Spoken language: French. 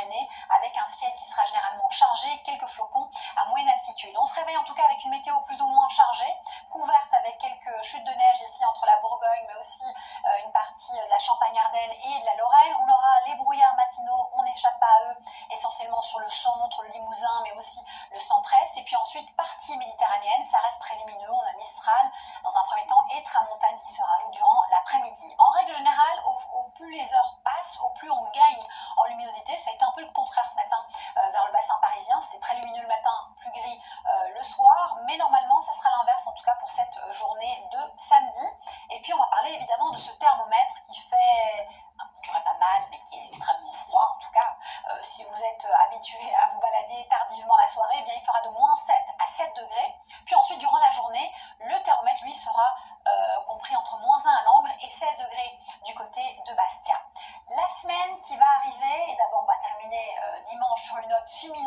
Pyrénées, avec un ciel qui sera généralement chargé, quelques flocons à moyenne altitude. On se réveille en tout cas avec une météo plus ou moins chargée, couverte avec quelques chutes de neige ici entre la Bourgogne, mais aussi une partie de la Champagne-Ardenne et de la Lorraine. On aura les brouillards matinaux, on n'échappe pas à eux, essentiellement sur le centre, le Limousin, mais aussi le centre-est. Et puis ensuite, partie méditerranéenne, ça reste très lumineux. On a Mistral dans un premier temps et Tramontane qui se rajoute durant l'après-midi. En règle générale, au plus les heures passent, au plus on gagne en luminosité. Ça a été un peu le contraire ce matin vers le bassin parisien. C'est très lumineux le matin, plus gris le soir, mais normalement ça sera l'inverse en tout cas pour cette journée de samedi. Et puis on va parler évidemment de ce thermomètre qui fait, je dirais pas mal, mais qui est extrêmement froid en tout cas. Si vous êtes habitué à vous balader tardivement la soirée, eh bien il fera de moins 7 à 7 degrés. Puis ensuite durant la journée, le thermomètre lui sera compris entre moins 1 à Langres et 16 degrés du côté de Bastia. La semaine qui va arriver, et d'abord on va terminer dimanche sur une note similaire